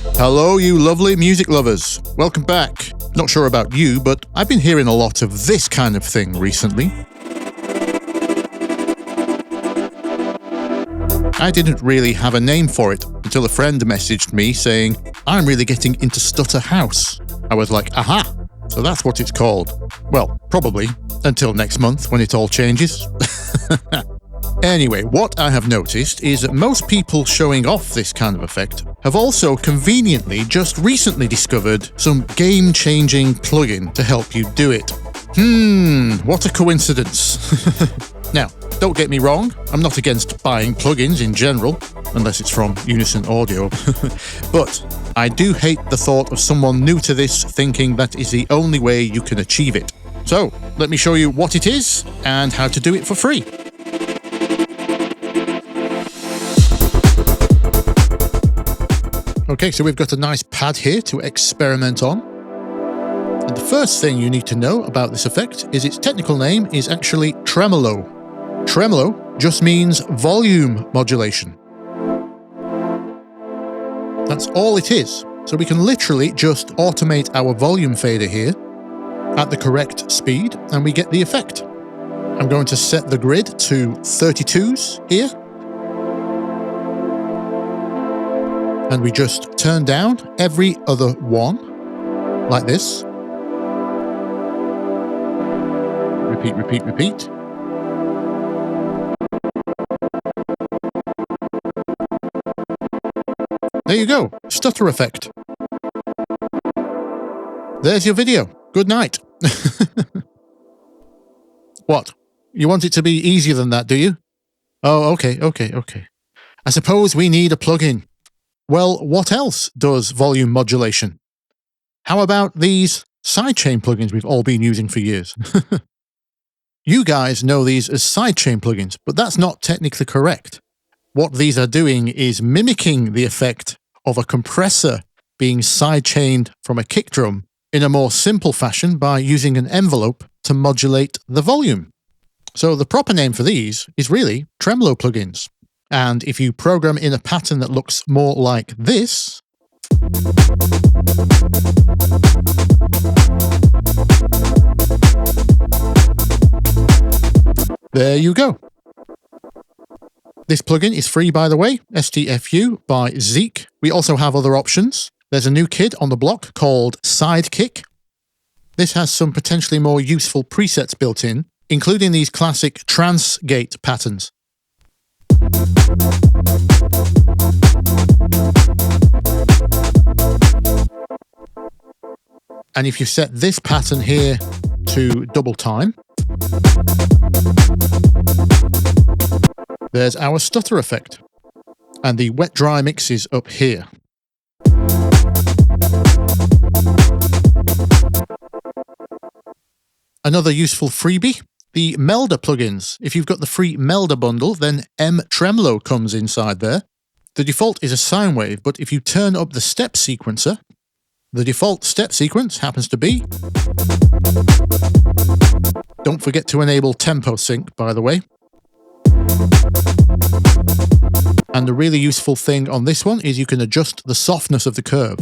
Hello, you lovely music lovers. Welcome back. Not sure about you, but I've been hearing a lot of this kind of thing recently. I didn't really have a name for it until a friend messaged me saying, I'm really getting into Stutter house. I was like, aha, so that's what it's called. Well, probably, until next month when it all changes. Anyway, what I have noticed is that most people showing off this kind of effect have also conveniently just recently discovered some game-changing plugin to help you do it. What a coincidence. Now, don't get me wrong, I'm not against buying plugins in general, unless it's from Unison Audio, but I do hate the thought of someone new to this thinking that is the only way you can achieve it. So, let me show you what it is and how to do it for free. Okay, so we've got a nice pad here to experiment on. And the first thing you need to know about this effect is its technical name is actually Tremolo. Tremolo just means volume modulation. That's all it is. So we can literally just automate our volume fader here at the correct speed and we get the effect. I'm going to set the grid to 32s here. And we just turn down every other one, like this. Repeat, repeat, repeat. There you go, stutter effect. There's your video. Good night. What? You want it to be easier than that, do you? Oh, okay. I suppose we need a plugin. Well, what else does volume modulation? How about these Sidechain plugins we've all been using for years? You guys know these as Sidechain plugins, but that's not technically correct. What these are doing is mimicking the effect of a compressor being sidechained from a kick drum in a more simple fashion by using an envelope to modulate the volume. So the proper name for these is really Tremolo plugins. And if you program in a pattern that looks more like this, there you go. This plugin is free, by the way, STFU by Zeek. We also have other options. There's a new kid on the block called Sidekick. This has some potentially more useful presets built in, including these classic Trance gate patterns. And if you set this pattern here to double time, there's our stutter effect. And the wet-dry mix is up here. Another useful freebie, the Melder plugins. If you've got the free Melder bundle, then M Tremolo comes inside there. The default is a sine wave, but if you turn up the step sequencer, the default step sequence happens to be... Don't forget to enable tempo sync, by the way. And the really useful thing on this one is you can adjust the softness of the curve.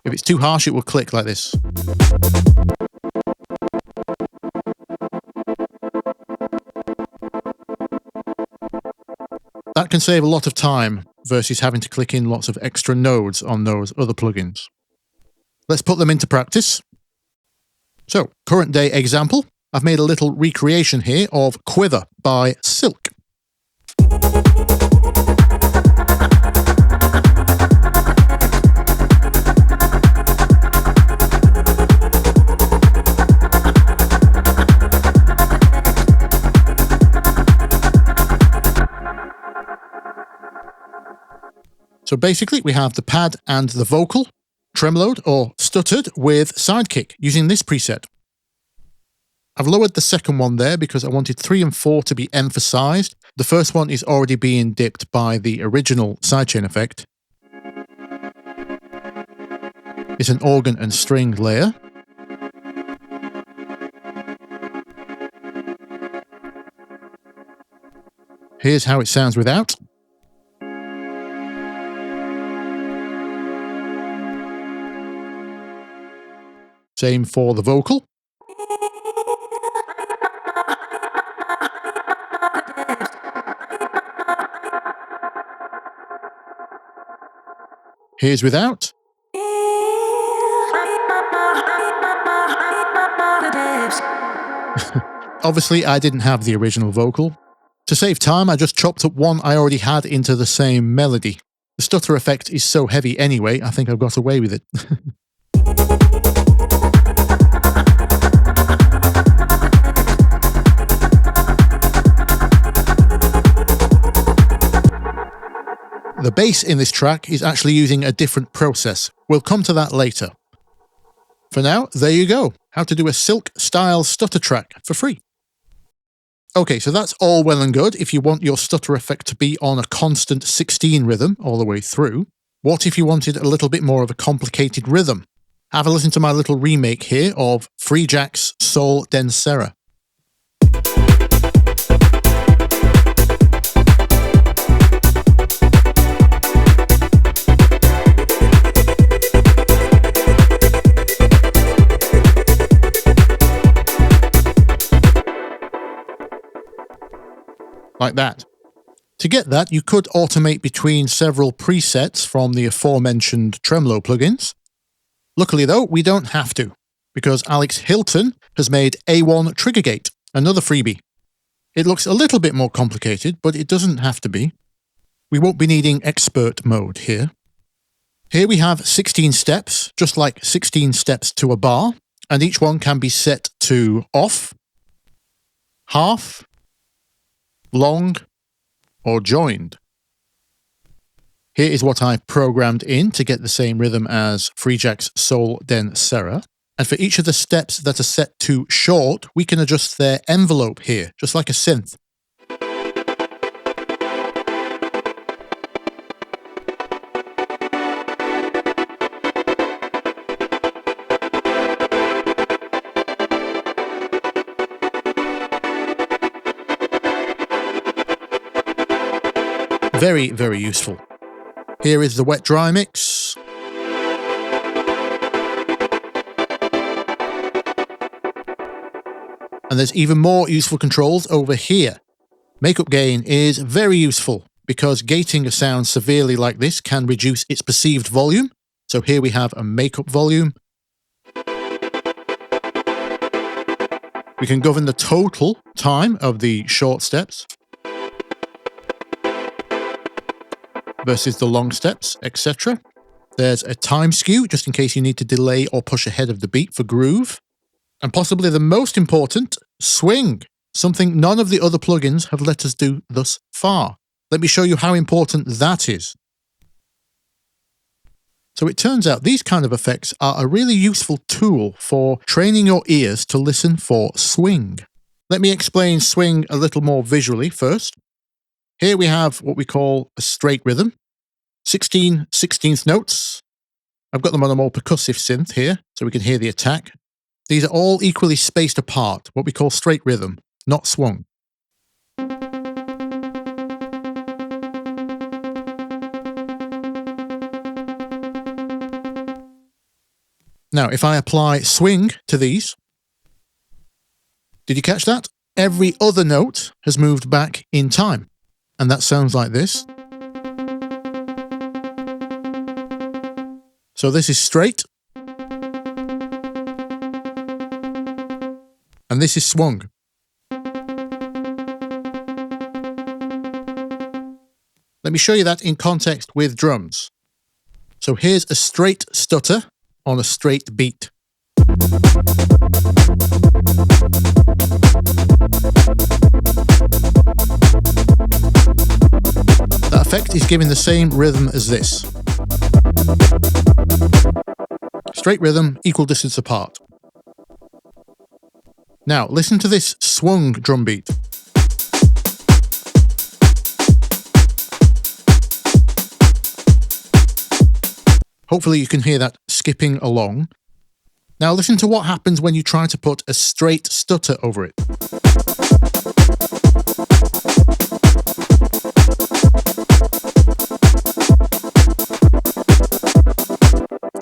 If it's too harsh, it will click like this. That can save a lot of time versus having to click in lots of extra nodes on those other plugins. Let's put them into practice. So, current day example, I've made a little recreation here of Quiver by Silk. So basically we have the pad and the vocal, tremoloed or stuttered with Sidekick using this preset. I've lowered the second one there because I wanted 3 and 4 to be emphasized. The first one is already being dipped by the original sidechain effect. It's an organ and string layer. Here's how it sounds without. Same for the vocal. Here's without. Obviously, I didn't have the original vocal. To save time, I just chopped up one I already had into the same melody. The stutter effect is so heavy anyway, I think I've got away with it. The bass in this track is actually using a different process. We'll come to that later. For now, there you go. How to do a silk-style stutter track for free. Okay, so that's all well and good if you want your stutter effect to be on a constant 16 rhythm all the way through. What if you wanted a little bit more of a complicated rhythm? Have a listen to my little remake here of FreeJak's Soul Den Serra. Like that. To get that, you could automate between several presets from the aforementioned Tremolo plugins. Luckily though, we don't have to, because Alex Hilton has made A1 Trigger Gate, another freebie. It looks a little bit more complicated, but it doesn't have to be. We won't be needing expert mode here. Here we have 16 steps, just like 16 steps to a bar, and each one can be set to off, half, long, or joined. Here is what I programmed in to get the same rhythm as FreeJak's Soul Den Serra. And for each of the steps that are set to short, we can adjust their envelope here, just like a synth. Very, very useful. Here is the wet dry mix. And there's even more useful controls over here. Makeup gain is very useful because gating a sound severely like this can reduce its perceived volume. So here we have a makeup volume. We can govern the total time of the short steps versus the long steps, etc. There's a time skew, just in case you need to delay or push ahead of the beat for groove. And possibly the most important, swing, something none of the other plugins have let us do thus far. Let me show you how important that is. So it turns out these kind of effects are a really useful tool for training your ears to listen for swing. Let me explain swing a little more visually first. Here we have what we call a straight rhythm, 16 16th notes. I've got them on a more percussive synth here, so we can hear the attack. These are all equally spaced apart, what we call straight rhythm, not swung. Now, if I apply swing to these, did you catch that? Every other note has moved back in time. And that sounds like this. So this is straight. And this is swung. Let me show you that in context with drums. So here's a straight stutter on a straight beat. That effect is giving the same rhythm as this. Straight rhythm, equal distance apart. Now, listen to this swung drum beat. Hopefully you can hear that skipping along. Now listen to what happens when you try to put a straight stutter over it.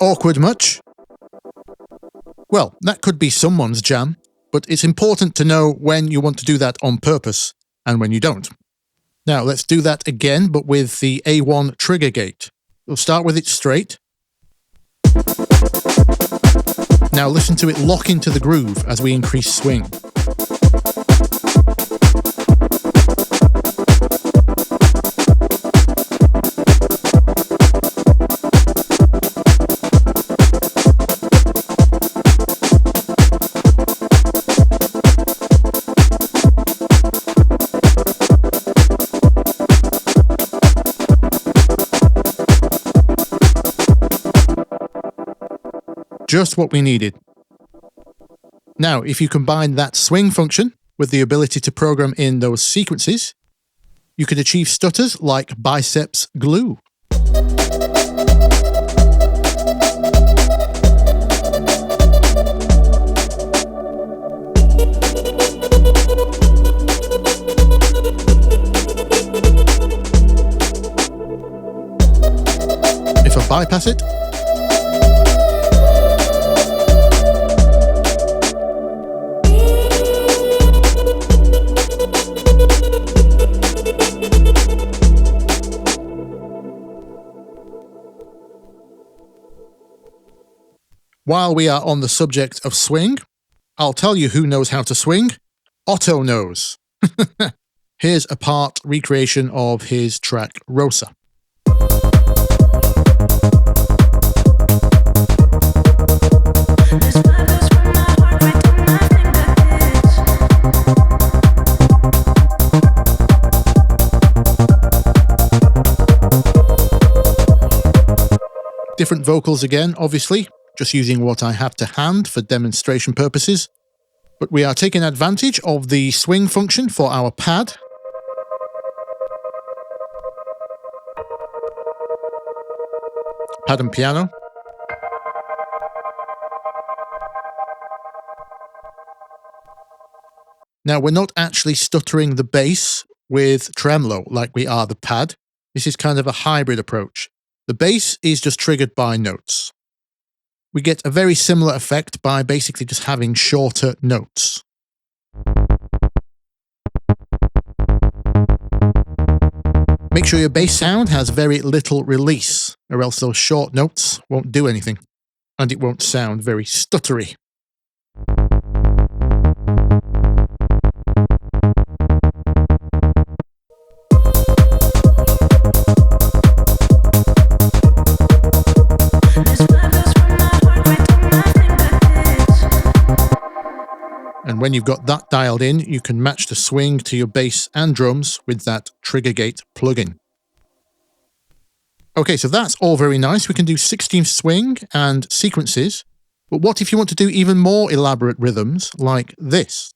Awkward much? Well, that could be someone's jam, but it's important to know when you want to do that on purpose and when you don't. Now let's do that again, but with the A1 trigger gate. We'll start with it straight. Now listen to it lock into the groove as we increase swing. Just what we needed. Now, if you combine that swing function with the ability to program in those sequences, you can achieve stutters like Bicep Glue. If I bypass it, while we are on the subject of swing, I'll tell you who knows how to swing. Otto knows. Here's a part recreation of his track Rosa. Different vocals again, obviously. Just using what I have to hand for demonstration purposes. But we are taking advantage of the swing function for our pad. Pad and piano. Now we're not actually stuttering the bass with tremolo like we are the pad. This is kind of a hybrid approach. The bass is just triggered by notes. We get a very similar effect by basically just having shorter notes. Make sure your bass sound has very little release, or else those short notes won't do anything, and it won't sound very stuttery. And when you've got that dialed in, you can match the swing to your bass and drums with that Trigger Gate plugin. Okay, so that's all very nice. We can do 16th swing and sequences. But what if you want to do even more elaborate rhythms like this?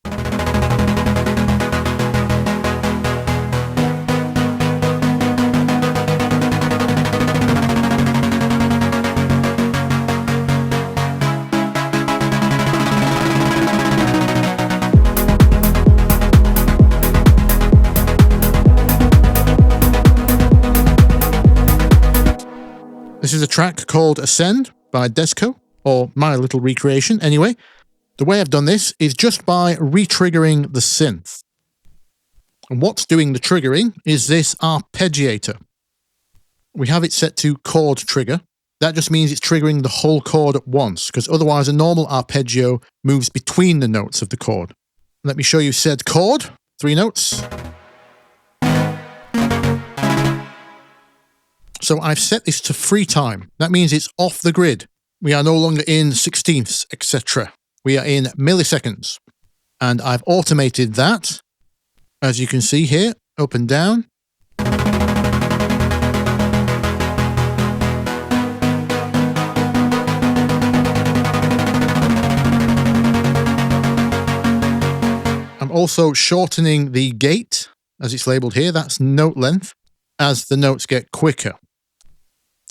This is a track called Ascend by Dezko, or my little recreation anyway. The way I've done this is just by re-triggering the synth. And what's doing the triggering is this arpeggiator. We have it set to chord trigger. That just means it's triggering the whole chord at once, because otherwise a normal arpeggio moves between the notes of the chord. Let me show you said chord. 3 notes. So I've set this to free time. That means it's off the grid. We are no longer in 16ths, etc. We are in milliseconds. And I've automated that, as you can see here, up and down. I'm also shortening the gate, as it's labeled here, that's note length, as the notes get quicker,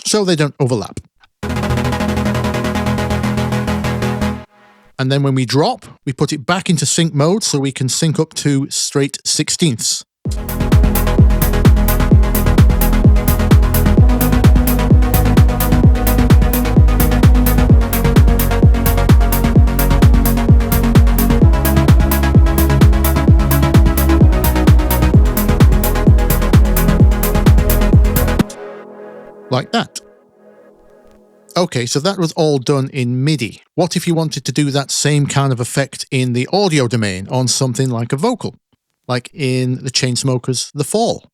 so they don't overlap. And then when we drop, we put it back into sync mode so we can sync up to straight 16ths. like that. Okay, so that was all done in MIDI. What if you wanted to do that same kind of effect in the audio domain on something like a vocal? Like in the Chainsmokers' The Fall.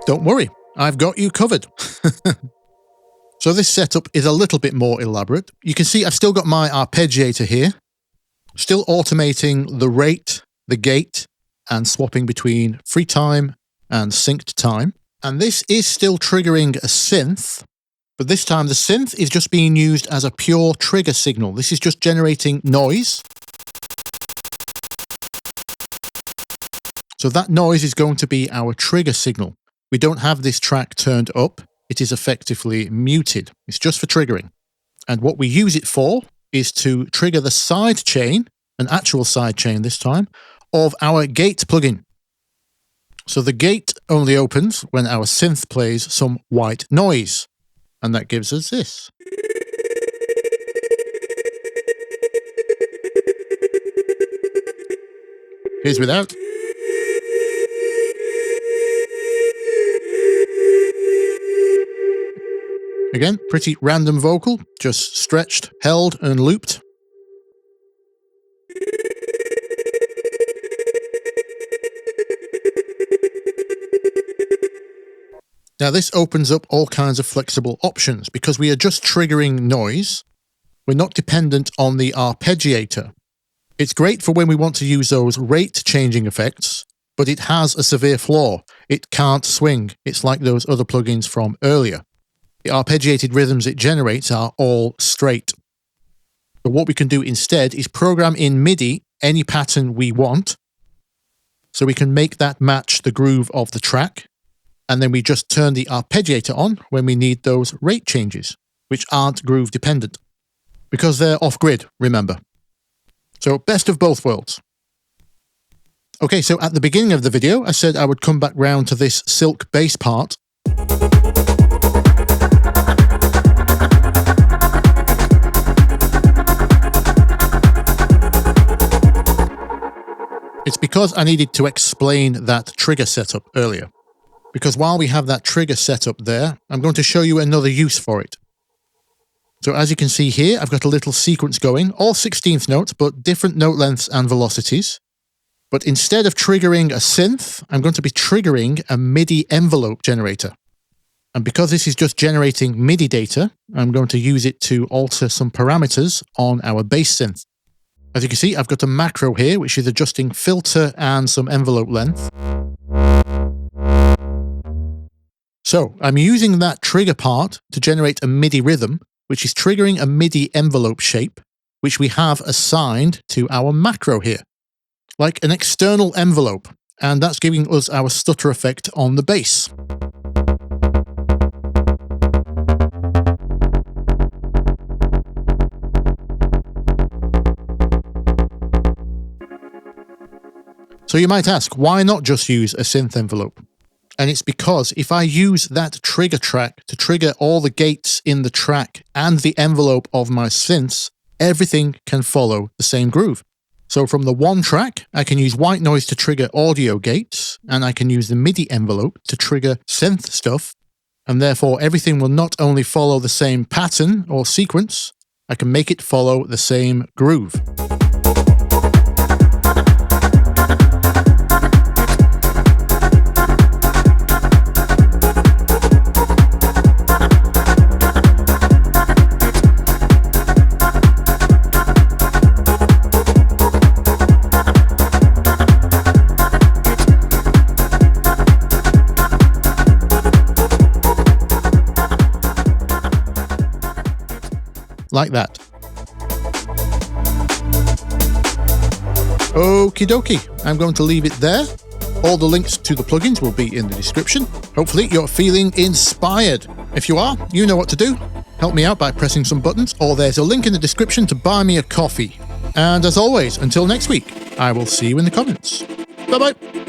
Don't worry, I've got you covered. So this setup is a little bit more elaborate. You can see I've still got my arpeggiator here, still automating the rate, the gate, and swapping between free time and synced time. And this is still triggering a synth, but this time the synth is just being used as a pure trigger signal. This is just generating noise. So that noise is going to be our trigger signal. We don't have this track turned up. It is effectively muted. It's just for triggering. And what we use it for is to trigger the sidechain, an actual sidechain this time, of our gate plugin. So the gate only opens when our synth plays some white noise. And that gives us this. Here's without. Again, pretty random vocal, just stretched, held, and looped. Now this opens up all kinds of flexible options because we are just triggering noise. We're not dependent on the arpeggiator. It's great for when we want to use those rate changing effects, but it has a severe flaw. It can't swing. It's like those other plugins from earlier. The arpeggiated rhythms it generates are all straight. But what we can do instead is program in MIDI any pattern we want, so we can make that match the groove of the track, and then we just turn the arpeggiator on when we need those rate changes, which aren't groove dependent, because they're off-grid, remember. So best of both worlds. Okay, so at the beginning of the video, I said I would come back round to this silk bass part. It's because I needed to explain that trigger setup earlier. Because while we have that trigger setup there, I'm going to show you another use for it. So as you can see here, I've got a little sequence going, all 16th notes, but different note lengths and velocities. But instead of triggering a synth, I'm going to be triggering a MIDI envelope generator. And because this is just generating MIDI data, I'm going to use it to alter some parameters on our bass synth. As you can see, I've got a macro here, which is adjusting filter and some envelope length. So I'm using that trigger part to generate a MIDI rhythm, which is triggering a MIDI envelope shape, which we have assigned to our macro here, like an external envelope, and that's giving us our stutter effect on the bass. So you might ask, why not just use a synth envelope? And it's because if I use that trigger track to trigger all the gates in the track and the envelope of my synths, everything can follow the same groove. So from the one track, I can use white noise to trigger audio gates, and I can use the MIDI envelope to trigger synth stuff, and therefore everything will not only follow the same pattern or sequence, I can make it follow the same groove. Like that. Okie dokie, I'm going to leave it there. All the links to the plugins will be in the description. Hopefully you're feeling inspired. If you are, you know what to do. Help me out by pressing some buttons, or there's a link in the description to buy me a coffee. And as always, until next week, I will see you in the comments. Bye-bye.